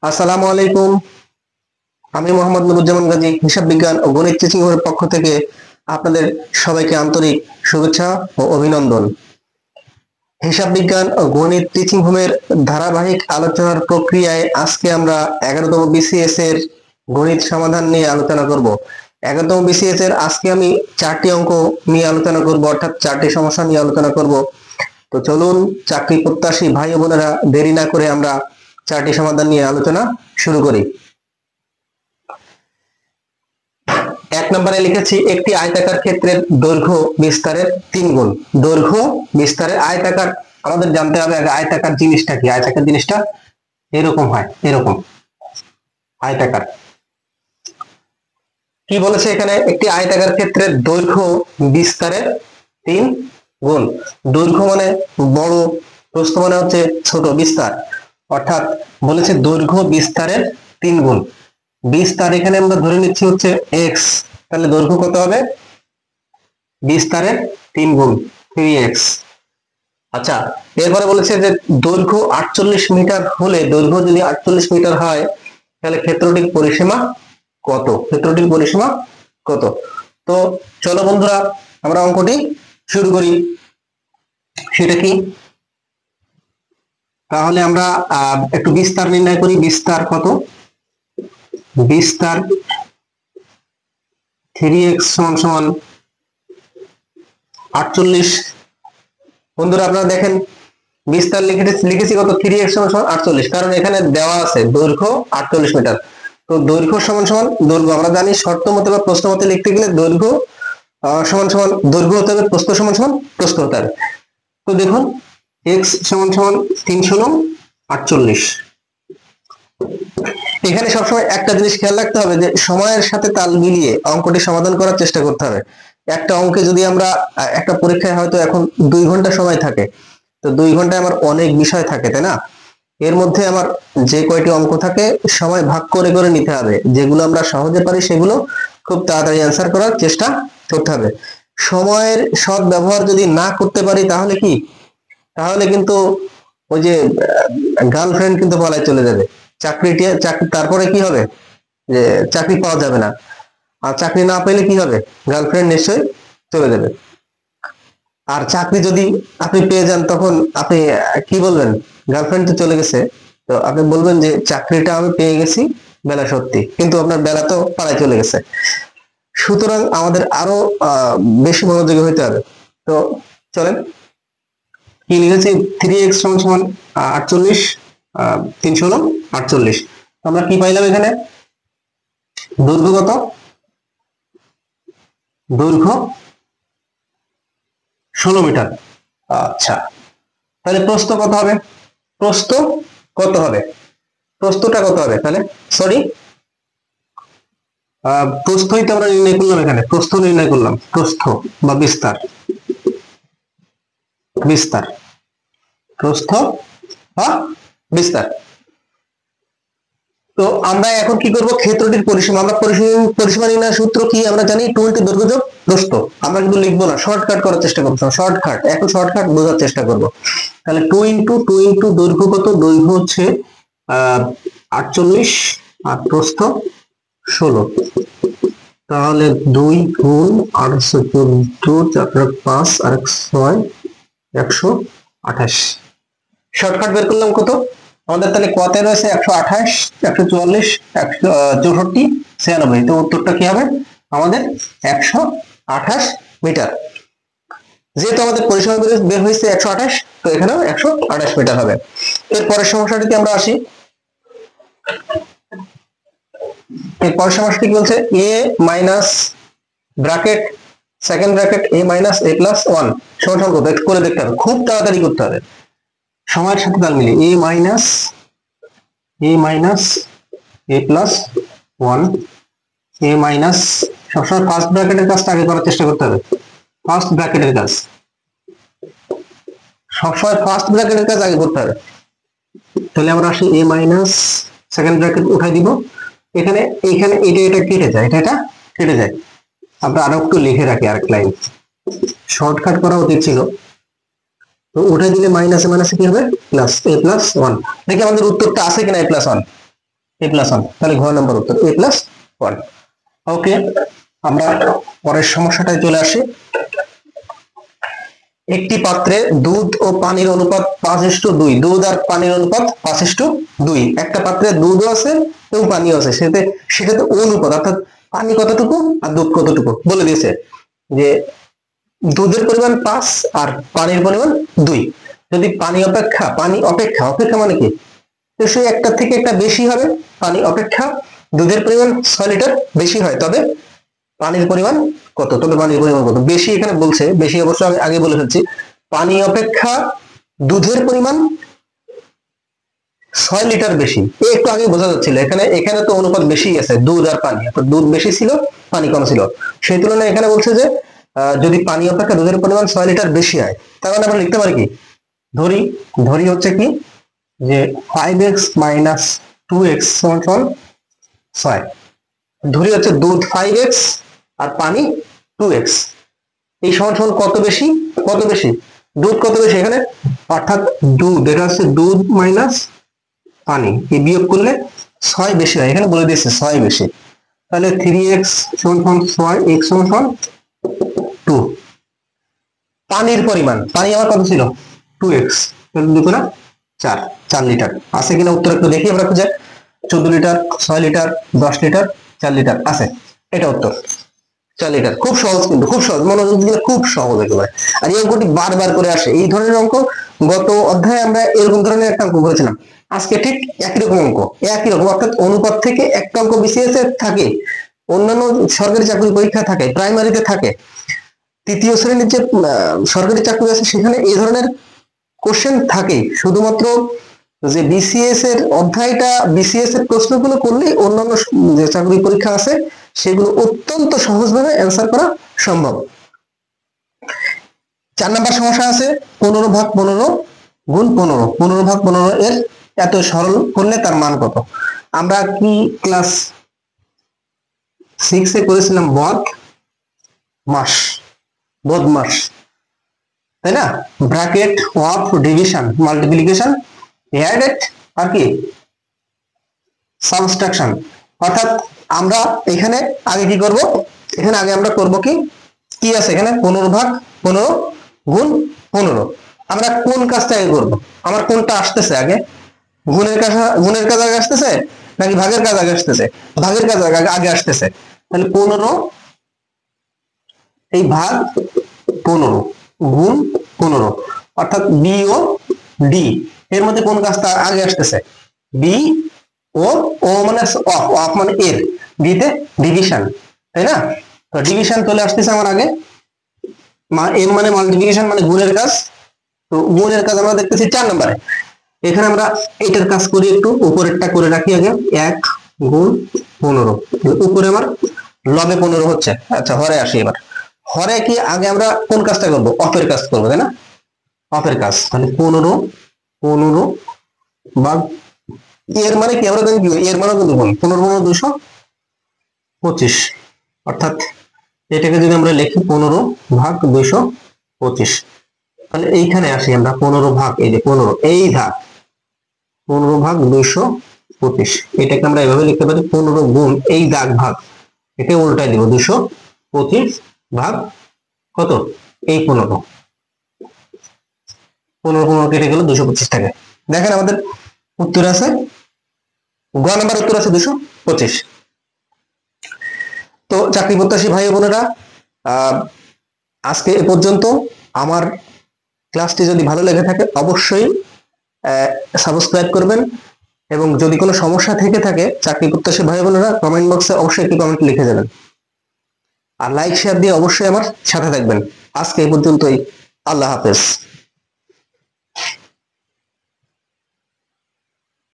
আসসালামু আলাইকুম। আমি মোহাম্মদ নুরুজ্জামান গাজী, হিসাব বিজ্ঞান ও গণিত টিচিং এর পক্ষ থেকে আপনাদের সবাইকে আন্তরিক শুভেচ্ছা ও অভিনন্দন। হিসাব বিজ্ঞান ও গণিত টিচিং হোমের ধারাবাহিক আলোচনার প্রক্রিয়ায় আজকে আমরা 11তম বিসিএস এর গণিত সমাধান নিয়ে আলোচনা করব। 11তম বিসিএস এর আজকে আমি 4টি অঙ্ক নিয়ে আলোচনা করব, অর্থাৎ 4টি সমস্যা নিয়ে আলোচনা করব। তো চলুন চাকরি প্রত্যাশী ভাই ও বোনেরা দেরি না করে আমরা 4টি সমাধান নিয়ে আলোচনা শুরু করি। 1 নম্বরে লিখেছি একটি আয়তাকার ক্ষেত্রের দৈর্ঘ্য বিস্তারের 3 গুণ। দৈর্ঘ্য বিস্তারের আয়তাকার, আমাদের জানতে হবে আগে আয়তাকার জিনিসটা কি। আয়তাকার জিনিসটা এরকম হয়, এরকম আয়তাকার। কি বলেছে এখানে, একটি আয়তাকার ক্ষেত্রের দৈর্ঘ্য বিস্তারের 3 গুণ। দৈর্ঘ্য মানে বড়, প্রস্থ মানে হচ্ছে ছোট, বিস্তার, অর্থাৎ বলেছে দৈর্ঘ্য বিস্তারের 3 গুণ। বিস্তার এখানে আমরা ধরে নিচ্ছি হচ্ছে এক্স, তাহলে দৈর্ঘ্য কত হবে? বিস্তারের 3 গুণ, 3x। আচ্ছা, এরপরে বলেছে যে দৈর্ঘ্য 48 মিটার হলে, দৈর্ঘ্য যদি 48 মিটার হয় তাহলে ক্ষেত্রটির পরিসীমা কত? ক্ষেত্রটির পরিসীমা কত? তো চলো বন্ধুরা আমরা অঙ্কটি শুরু করি। সেটা কি, তাহলে আমরা একটু বিস্তার নির্ণয় করি। বিস্তার কত? বিস্তার 3x সমান 48। বন্ধুরা আপনারা দেখেন, বিস্তার লিখেছি কত? 3x সমান 48, কারণ এখানে দেওয়া আছে দৈর্ঘ্য 48 মিটার। তো দৈর্ঘ্য সমান দৈর্ঘ্য আমরা জানি শর্ত মতে বা প্রশ্ন মতে লিখতে গেলে দৈর্ঘ্য সমান দৈর্ঘ্য হতে হবে, প্রস্থ সমান প্রস্থ হতে হবে। তো দেখুন x সমান 348। এখানে সবসময় একটা জিনিস খেয়াল রাখতে হবে যে সময়ের সাথে তাল মিলিয়ে অঙ্কটি সমাধান করার চেষ্টা করতে হবে। একটা অঙ্কে যদি আমরা, একটা পরীক্ষায় হয়তো এখন 2 ঘন্টা সময় থাকে, তো 2 ঘন্টায় আমার অনেক বিষয় থাকে, তাই না? এর মধ্যে আমার যে কয়টি অঙ্ক থাকে সময় ভাগ করে করে নিতে হবে। যেগুলো আমরা সহজে পারি সেগুলো খুব তাড়াতাড়ি অ্যান্সার করার চেষ্টা করতে হবে। সময়ের সৎ ব্যবহার যদি না করতে পারি তাহলে কি, তাহলে কিন্তু ওই যে গার্লফ্রেন্ড কিন্তু পালায় চলে যাবে। চাকরি তারপরে কি হবে, যে চাকরি পাওয়া যাবে না। আর চাকরি না পেলে কি হবে, গার্লফ্রেন্ড নিশ্চয়ই চলে যাবে। আর চাকরি যদি আপনি পেয়ে যান তখন আপনি কি বলবেন? গার্লফ্রেন্ড তো চলে গেছে, তো আপনি বলবেন যে চাকরিটা আমি পেয়ে গেছি বেলা সত্যি, কিন্তু আপনার বেলা তো পালায় চলে গেছে। সুতরাং আমাদের আরো বেশি মনোযোগী হইতে হবে। তো চলেন, কি লিখেছি? 3x সমান 48, 348। আমরা কি পাইলাম এখানে? দৈর্ঘ্য কত? দৈর্ঘ্য 16 মিটার। আচ্ছা, তাহলে প্রস্থ কত হবে? প্রস্থ কত হবে? প্রস্থটা কত হবে তাহলে? সরি, প্রস্থই তো আমরা নির্ণয় করলাম, এখানে প্রস্থ নির্ণয় করলাম, প্রস্থ বা বিস্তার, বিস্তার, প্রস্থ বা বিস্তার। তো আমরা এখন কি করব? ক্ষেত্রটির পরিসীমা, আমরা পরিসীমা নির্ণয়ের সূত্র কি আমরা জানি, 2 × দৈর্ঘ্য যোগ প্রস্থ। আমরা কিন্তু লিখবো না, শর্টকাট করার চেষ্টা করবো, শর্টকাট, এখন শর্টকাট বোঝার চেষ্টা করব। তাহলে 2 × দৈর্ঘ্য কত? দৈর্ঘ্য হচ্ছে 48 আর প্রস্থ 16। তাহলে 2 গুণ 814, 4 5 আর 6, 128। শর্টকাট বের করলাম কত আমাদের? তাহলে কতে রয়েছে 128, 144, 164, 96। তো উত্তরটা কি হবে আমাদের? 128 মিটার। যেহেতু আমাদের পরিসীমা বের হয়েছে 128, তো এখানেও 128 মিটার হবে। এর পরের সমস্যাটিতে আমরা আসি। এর পরের সমস্যাটি কি বলছে? a minus bracket, second bracket a minus a plus 1 সমান কত? একটু করে দেখতে হবে, খুব তাড়াতাড়ি করতে হবে, সময়ের সাথে তাল মিলিয়ে। a minus a plus 1, a minus, সবসময় ফার্স্ট ব্র্যাকেটের কাজটা আগে করার চেষ্টা করতে হবে। ফার্স্ট ব্র্যাকেটের কাজ সবসময়, ফার্স্ট ব্র্যাকেটের কাজ আগে করতে হবে। তাহলে আমরা আসি a মাইনাস, সেকেন্ড ব্র্যাকেট উঠাই দিব। এখানে এটা কেটে যায়, এটা কেটে যায়। আমরা আরো একটু লিখে রাখি, আরেক লাইন, শর্টকাট করা উচিত ছিল। তো উঠে দিলে মাইনাসে মাইনাসে কি হবে? Plus, a plus 1। দেখি আমাদের উত্তরটা আছে কিনা a প্লাস 1। a+1, তাহলে ঘ নাম্বার উত্তর a+1। ওকে, আমরা পরের সমস্যাটায় চলে আসি। একটি পাত্রে দুধ ও পানির অনুপাত 5:2, দুধ আর পানির অনুপাত 5:2। একটা পাত্রে দুধও আছে এবং পানিও আছে, সেটাতে অনুপাত অর্থাৎ পানি কতটুকু আর দুধ কতটুকু বলে দিয়েছে যে দুধের পরিমাণ 5 আর পানির পরিমাণ 2। যদি পানি অপেক্ষা মানে কি, তো সেই একটা থেকে একটা বেশি হবে, পানি অপেক্ষা দুধের পরিমাণ 6 লিটার বেশি হয়, তবে পানির পরিমাণ কত, বেশি এখানে বলছে, বেশি অবশ্য আমি আগে বলে ফেলছি, পানি অপেক্ষা দুধের পরিমাণ 6 লিটার বেশি, একটু আগে বোঝা যাচ্ছিল। এখানে তো অনুপাত বেশি আছে, দুধ আর পানি, দুধ বেশি ছিল পানি কম ছিল, সেই তুলনায় এখানে বলছে যে যদি পানি অপেক্ষা দুধের পরিমাণ 6 লিটার বেশি হয়, তাহলে আমরা লিখতে পারি কি, ধরি হচ্ছে কি যে 5x - 2x = 6। ধরি হচ্ছে দুধ 5x আর পানি 2x, এই সমান কত বেশি, দুধ কত বেশি এখানে, অর্থাৎ দুধ, এটা হচ্ছে দুধ মাইনাস পানি, এই বিয়োগ করলে 6 বেশি হয়, এখানে বলে দিয়েছে 6 বেশি, তাহলে 3x = 6, x = 2। পানির পরিমাণ, পানি আমার কত ছিল 2x, তাহলে 2 গুণা 4 লিটার আছে কিনা উত্তর একটু দেখি আমরা খুঁজে। 14 লিটার, 6 লিটার, 10 লিটার, 4 লিটার আছে, এটা উত্তর 4 লিটার। খুব সহজ, কিন্তু খুব সহজ, মনোযোগ দিলে খুব সহজ একেবারে। আর এই অঙ্কটি বারবার করে আসে, এই ধরনের অঙ্ক গত অধ্যায়ে আমরা এরকম ধরনের একটা অঙ্ক করেছিলাম, আজকে ঠিক একই রকম অঙ্ক, অর্থাৎ অনুপাত থেকে একটা অঙ্ক বিসিএস এর থাকে, অন্যান্য সরকারি চাকরি পরীক্ষা থাকে, প্রাইমারিতে থাকে, তৃতীয় শ্রেণীর যে সরকারি চাকরি আছে সেখানে এই ধরনের কোশ্চেন থাকে। শুধুমাত্র যে বিসিএস এর অধ্যায়টা, বিসিএস এর প্রশ্নগুলো করলেই অন্যান্য যে চাকরি পরীক্ষা আছে সেগুলো অত্যন্ত সহজভাবে অ্যান্সার করা সম্ভব। 4 নাম্বার সমস্যা আছে 15 ভাগ 15 গুণ 15, 15 ভাগ 15 এর এত সরল করলে তার মান কত। আমরা কি ক্লাস 6 এ করেছিলাম বদমাস, তাই না, bracket of division, multiplication, added আর কি সাবট্রাকশন। অর্থাৎ আমরা এখানে আগে কি করব, আগে আমরা করব কি আছে এখানে 15 ভাগ 15 গুণ 15। আমরা কোন কাজটা আগে করব, আমার কোনটা আসতেছে আগে, গুণের কাজ আগে আসতেছে নাকি ভাগের কাজ আগে আসতেছে, ভাগের কাজ আগে আসতেছে, তাহলে 15 এই ভাগ 15 গুণ 15, অর্থাৎ বি ও ডি এর মধ্যে কোন কাজটা আগে আসতেছে, বি ও মানে অফ মানে এর, ডিতে ডিভিশন, তাই না, তো ডিভিশন চলে আসতেছে আমার আগে, এম মানে মাল্টিপ্লিকেশন মানে গুণের কাজ, তো গুণের কাজ আমরা দেখতেছি 4 নম্বরে। এখানে আমরা এটার কাজ করি, একটু উপরেরটা করে রাখি আগে, 1 গুণ 15, উপরে আমার লবে 15 হচ্ছে। আচ্ছা, হরে আসি এবার, হরে কি আগে আমরা কোন কাজটা করব, অফের কাজ করবো, তাই না, অফের কাজ, তাহলে 15 ভাগ এর মানে কি, আমরা জানি কি এর মানে কিন্তু 15 225, অর্থাৎ এটাকে যদি আমরা লিখি 15 ভাগ 225, তাহলে এইখানে আসি আমরা 15 ভাগ, এই যে 15 এই ভাগ 15 ভাগ 225, এটাকে আমরা এভাবে লিখতে পারি 15 গুণ এই দাগ ভাগ, এটা উল্টাই দিব 225 ভাগ কত, এই 15 কেটে গেল 225 টাকা। দেখেন আমাদের উত্তর আছে, গ নাম্বার উত্তর আছে 225। তো চাকরি প্রত্যাশী ভাই বোনেরা, আজকে এ পর্যন্ত। আমার ক্লাসটি যদি ভালো লেগে থাকে অবশ্যই সাবস্ক্রাইব করবেন, এবং যদি কোনো সমস্যা থেকে থাকে চাকরি প্রত্যাশী ভাই বোনেরা কমেন্ট বক্সে অবশ্যই একটি কমেন্ট লিখে যাবেন, আর লাইক শেয়ার দিয়ে অবশ্যই আমার সাথে থাকবেন। আজকে এই পর্যন্তই, আল্লাহ হাফেজ।